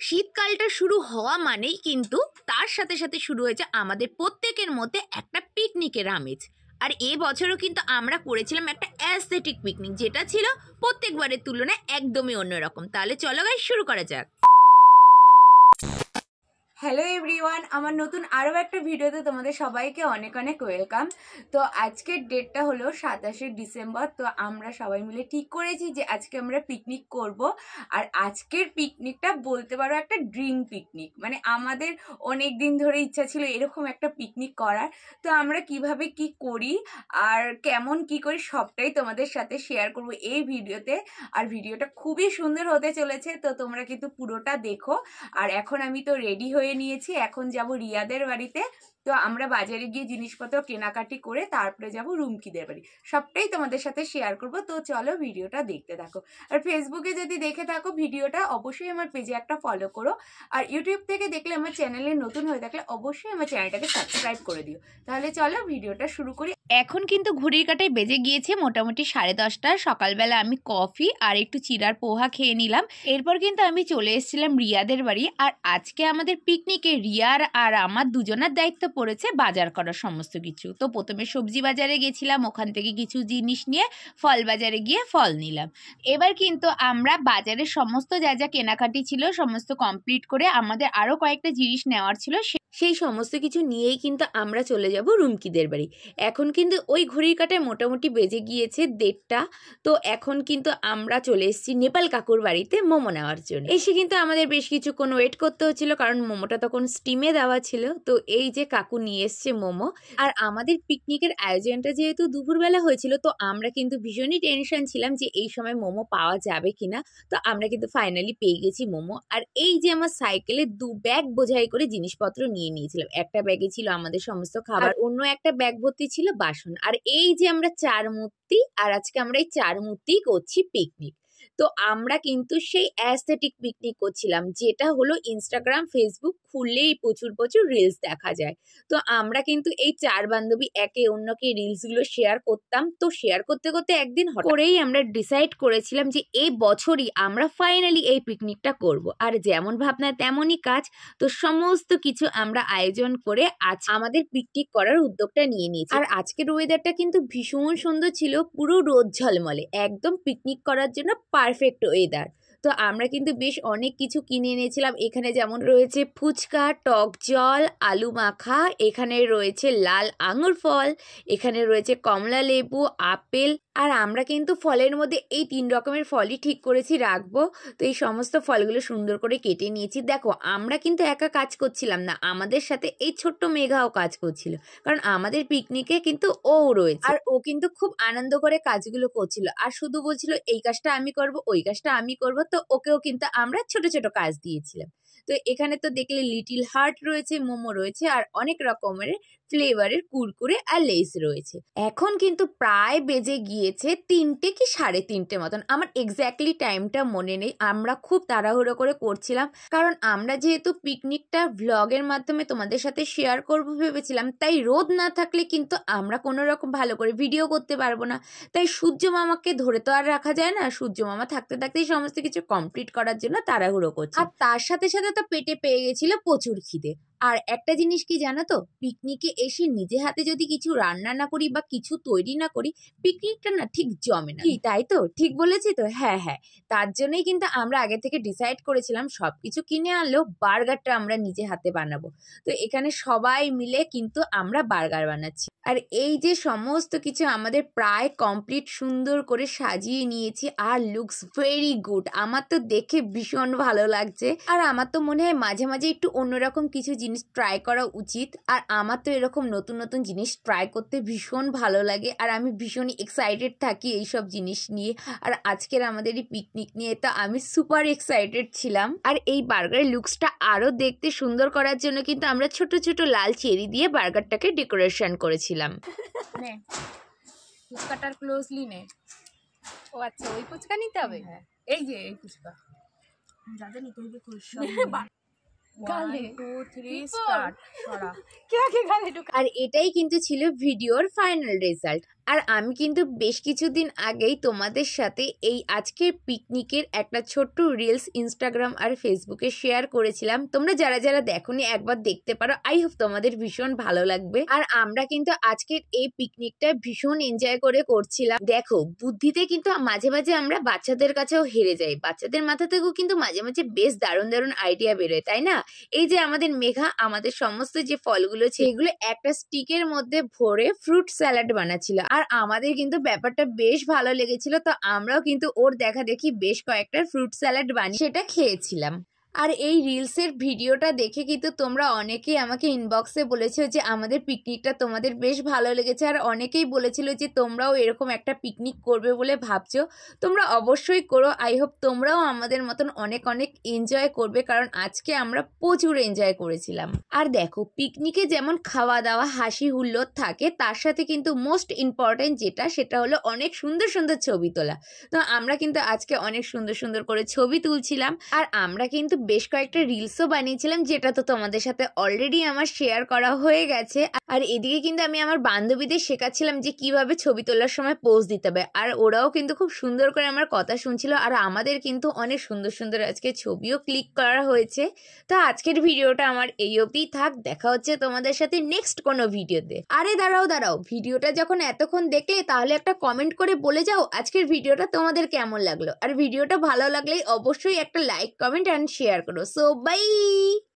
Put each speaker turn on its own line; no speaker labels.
শীতকালটা শুরু হওয়া মানেই কিন্তু তার সাথে সাথে শুরু হয়েছে আমাদের প্রত্যেকের মধ্যে একটা পিকনিকের আমেজ। আর বছরও কিন্তু আমরা করেছিলাম একটা অ্যাস্থেটিক পিকনিক, যেটা ছিল প্রত্যেকবারের তুলনায় একদমই অন্যরকম। তাহলে চলো গাইস শুরু করা যাক।
হ্যালো এভরিওয়ান, আমার নতুন আরও একটা ভিডিওতে তোমাদের সবাইকে অনেক অনেক ওয়েলকাম। তো আজকের ডেটটা হলো 27শে ডিসেম্বর। তো আমরা সবাই মিলে ঠিক করেছি যে আজকে আমরা পিকনিক করব। আর আজকের পিকনিকটা বলতে পারো একটা ড্রিম পিকনিক, মানে আমাদের অনেক দিন ধরে ইচ্ছা ছিল এরকম একটা পিকনিক করার। তো আমরা কিভাবে কি করি আর কেমন কি করি সবটাই তোমাদের সাথে শেয়ার করব এই ভিডিওতে। আর ভিডিওটা খুবই সুন্দর হতে চলেছে, তো তোমরা কিন্তু পুরোটা দেখো। আর এখন আমি তো রেডি হয়ে নিয়েছি, এখন যাব রিয়াদের বাড়িতে। তো আমরা বাজারে গিয়ে জিনিসপত্র কেনাকাটি করে তারপরে যাব রুমকিদের বাড়ি। সবটাই তোমাদের সাথে শেয়ার করব। তো চলো ভিডিওটা দেখতে থাকো। আর ফেসবুকে যদি দেখে থাকো ভিডিওটা, অবশ্যই আমার পেজে একটা ফলো করো। আর ইউটিউব থেকে দেখলে আমার চ্যানেলে নতুন হয়ে থাকলে অবশ্যই আমার চ্যানেলটাকে সাবস্ক্রাইব করে দিও। তাহলে চলো ভিডিওটা শুরু করি।
এখন কিন্তু ঘড়ির কাঁটায় বেজে গিয়েছে মোটামুটি 10:30। সকালবেলা আমি কফি আর একটু চিড়ার পোহা খেয়ে নিলাম। এরপর কিন্তু আমি চলে এসেছিলাম রিয়াদের বাড়ি। আর আজকে আমাদের পিকনিকে রিয়ার আর আমার দুজনের দায়িত্ব পড়েছে বাজার করার সমস্ত কিছু। তো প্রথমে সবজি বাজারে গেছিলাম, ওখান থেকে কিছু জিনিস নিয়ে ফল বাজারে গিয়ে ফল নিলাম। এবার কিন্তু আমরা বাজারের সমস্ত যা যা কেনাকাটি ছিল সমস্ত কমপ্লিট করে আমাদের আরও কয়েকটা জিনিস নেওয়ার ছিল, সেই সমস্ত কিছু নিয়েই কিন্তু আমরা চলে যাব রুমকিদের বাড়ি। এখন কিন্তু ওই ঘড়ির কাঁটায় মোটামুটি বেজে গিয়েছে 1:30। তো এখন কিন্তু আমরা চলে এসেছি নেপাল কাকুর বাড়িতে মোমো নেওয়ার জন্য। এসে কিন্তু আমাদের বেশ কিছুক্ষণ ওয়েট করতে হচ্ছিল, কারণ মোমোটা তখন স্টিমে দেওয়া ছিল। তো এই যে কাকু নিয়ে এসছে মোমো। আর আমাদের পিকনিকের আয়োজনটা যেহেতু দুপুরবেলা হয়েছিল, তো আমরা কিন্তু ভীষণই টেনশন ছিলাম যে এই সময় মোমো পাওয়া যাবে কিনা। তো আমরা কিন্তু ফাইনালি পেয়ে গেছি মোমো। আর এই যে আমার সাইকেলে 2 ব্যাগ বোঝাই করে জিনিসপত্র নিয়ে নিয়েছিলাম। একটা ব্যাগে ছিল আমাদের সমস্ত খাবার, অন্য একটা ব্যাগ ভর্তি ছিল বাসন। আর এই যে আমরা 4 মূর্তি, আর আজকে আমরা এই 4 মূর্তিই করছি পিকনিক। তো আমরা কিন্তু সেই অ্যাস্থেটিক পিকনিক করছিলাম, যেটা হলো ইনস্টাগ্রাম ফেসবুক খুললেই প্রচুর প্রচুর রিলস দেখা যায়। তো আমরা কিন্তু এই 4 বান্ধবী একে অন্যকে রিলসগুলো শেয়ার করতাম। তো শেয়ার করতে করতে একদিন করেই আমরা ডিসাইড করেছিলাম যে এই বছরই আমরা ফাইনালি এই পিকনিকটা করব। আর যেমন ভাবনা তেমনই কাজ। তো সমস্ত কিছু আমরা আয়োজন করে আজ আমাদের পিকনিক করার উদ্যোগটা নিয়ে নিয়েছি। আর আজকের ওয়েদারটা কিন্তু ভীষণ সুন্দর ছিল, পুরো রোদ ঝলমলে, একদম পিকনিক করার জন্য পারফেক্ট ওয়েদার। তো আমরা কিন্তু বেশ অনেক কিছু কিনে এনেছিলাম। এখানে যেমন রয়েছে ফুচকা, টক জল, আলু মাখা, এখানে রয়েছে লাল আঙুর ফল, এখানে রয়েছে কমলা লেবু, আপেল। আর আমরা কিন্তু ফলের মধ্যে এই 3 রকমের ফলই ঠিক করেছি রাখবো। তো এই সমস্ত ফলগুলো সুন্দর করে কেটে নিয়েছি। দেখো, আমরা কিন্তু একা কাজ করছিলাম না, আমাদের সাথে এই ছোট্ট মেঘাও কাজ করছিল, কারণ আমাদের পিকনিকে কিন্তু ও রয়েছে। আর ও কিন্তু খুব আনন্দ করে কাজগুলো করছিল, আর শুধু বলছিল এই কাজটা আমি করব, ওই কাজটা আমি করব। তো ওকেও কিন্তু আমরা ছোট ছোট কাজ দিয়েছিলাম। তো এখানে তো দেখলে লিটিল হার্ট রয়েছে, মোমো রয়েছে, আর অনেক রকমের ফ্লেভারের কুরকুরে আর লেস রয়েছে। এখন কিন্তু প্রায় বেজে গিয়েছে 3টে কি 3:30 মতন, আমার এক্স্যাক্টলি টাইমটা মনে নেই। আমরা খুব তাড়াহুড়ো করে করছিলাম, কারণ আমরা যেহেতু পিকনিকটা ভ্লগের মাধ্যমে তোমাদের সাথে শেয়ার করবো ভেবেছিলাম, তাই রোদ না থাকলে কিন্তু আমরা কোনো রকম ভালো করে ভিডিও করতে পারবো না। তাই সূর্য মামাকে ধরে তো আর রাখা যায় না, সূর্য মামা থাকতে থাকতেই সমস্ত কিছু কমপ্লিট করার জন্য তাড়াহুড়ো করছি। আর তার সাথে সাথে তো পেটে পেয়ে গেছিল প্রচুর খিদে। আর একটা জিনিস কি জানো তো, পিকনিকে এসে নিজে হাতে যদি কিছু রান্না না করি বা কিছু তৈরি না করি, পিকনিকটা না ঠিক জমে না। কি তাই তো? ঠিক বলেছি তো? হ্যাঁ হ্যাঁ, তার জন্যই কিন্তু আমরা আগে থেকে ডিসাইড করেছিলাম সবকিছু কিনে আনলেও বার্গারটা আমরা নিজে হাতে বানাবো। তো এখানে সবাই মিলে কিন্তু আমরা বার্গার বানাচ্ছি। আর এই যে সমস্ত কিছু আমাদের প্রায় কমপ্লিট, সুন্দর করে সাজিয়ে নিয়েছি, আর লুকস ভেরি গুড। আমার তো দেখে ভীষণ ভালো লাগছে। আর আমার তো মনে হয় মাঝে মাঝে একটু অন্যরকম কিছু জিনিস ট্রাই করা উচিত। আর আমার তো এরকম নতুন নতুন জিনিস ট্রাই করতে ভীষণ ভালো লাগে, আর আমি ভীষণই এক্সাইটেড থাকি এইসব জিনিস নিয়ে। আর আজকের আমাদের এই পিকনিক নিয়ে তো আমি সুপার এক্সাইটেড ছিলাম। আর এই বার্গারের লুকসটা আরো দেখতে সুন্দর করার জন্য কিন্তু আমরা ছোট ছোট লাল চেরি দিয়ে বার্গারটাকে ডেকোরেশন করেছিলাম।
নে ফুচকাটার ক্লোজলি নে।
ও আচ্ছা, ওই ফুচকা নিতে হবে।
হ্যাঁ, এই যে এই ফুচকা যাতে নিতে হবে
গালে
1 2 3 স্টার্ট সরা।
কে গালে ঢুকা।
আর এটাই কিন্তু ছিল ভিডিওর ফাইনাল রেজাল্ট। আর আমি কিন্তু বেশ কিছুদিন আগেই তোমাদের সাথে এই আজকের পিকনিকের একটা ছোট্ট রিলস ইনস্টাগ্রাম আর ফেসবুকে শেয়ার করেছিলাম। তোমরা যারা যারা দেখোনি একবার দেখতে পারো, আই হোপ তোমাদের ভীষণ ভালো লাগবে। আর আমরা কিন্তু আজকের এই পিকনিকটা ভীষণ এনজয় করে করছিলাম। দেখো, বুদ্ধিতে কিন্তু মাঝে মাঝে আমরা বাচ্চাদের কাছেও হেরে যাই, বাচ্চাদের মাথা থেকেও কিন্তু মাঝে মাঝে বেশ দারুণ দারুণ আইডিয়া বেরোয়, তাই না? এই যে আমাদের মেঘা আমাদের সমস্ত যে ফলগুলো ছিল এগুলো একটা স্টিকের মধ্যে ভরে ফ্রুট স্যালাড বানাচ্ছিল, আর আমাদের কিন্তু ব্যাপারটা বেশ ভালো লেগেছিল। তো আমরাও কিন্তু ওর দেখা দেখি বেশ কয়েকটা ফ্রুট স্যালাড বানিয়ে সেটা খেয়েছিলাম। আর এই রিলসের ভিডিওটা দেখে কিন্তু তোমরা অনেকেই আমাকে ইনবক্সে বলেছো যে আমাদের পিকনিকটা তোমাদের বেশ ভালো লেগেছে, আর অনেকেই বলেছিল যে তোমরাও এরকম একটা পিকনিক করবে বলে ভাবছো। তোমরা অবশ্যই করো, আই হোপ তোমরাও আমাদের মতন অনেক অনেক এনজয় করবে, কারণ আজকে আমরা প্রচুর এনজয় করেছিলাম। আর দেখো, পিকনিকে যেমন খাওয়া দাওয়া হাসি হুল্লোড় থাকে, তার সাথে কিন্তু মোস্ট ইম্পর্টেন্ট যেটা সেটা হলো অনেক সুন্দর সুন্দর ছবি তোলা। তো আমরা কিন্তু আজকে অনেক সুন্দর সুন্দর করে ছবি তুলছিলাম, আর আমরা কিন্তু বেশ কয়েকটা রিলসও বানিয়েছিলাম, যেটা তো তোমাদের সাথে অলরেডি আমার শেয়ার করা হয়ে গেছে। আর এদিকে কিন্তু আমি আমার বান্ধবীদের শেখাচ্ছিলাম যে কিভাবে ছবি তোলার সময় পোজ দিতে হবে, আর ওরাও কিন্তু খুব সুন্দর করে আমার কথা শুনছিল। আর আমাদের কিন্তু অনেক সুন্দর সুন্দর আজকে ছবিও ক্লিক করা হয়েছে। তো আজকের ভিডিওটা আমার এই অবধি থাক, দেখা হচ্ছে তোমাদের সাথে নেক্সট কোনো ভিডিওতে। আরে দাঁড়াও দাঁড়াও, ভিডিওটা যখন এতক্ষণ দেখলে তাহলে একটা কমেন্ট করে বলে যাও আজকের ভিডিওটা তোমাদের কেমন লাগলো। আর ভিডিওটা ভালো লাগলেই অবশ্যই একটা লাইক কমেন্ট অ্যান্ড শেয়ার করো। So by.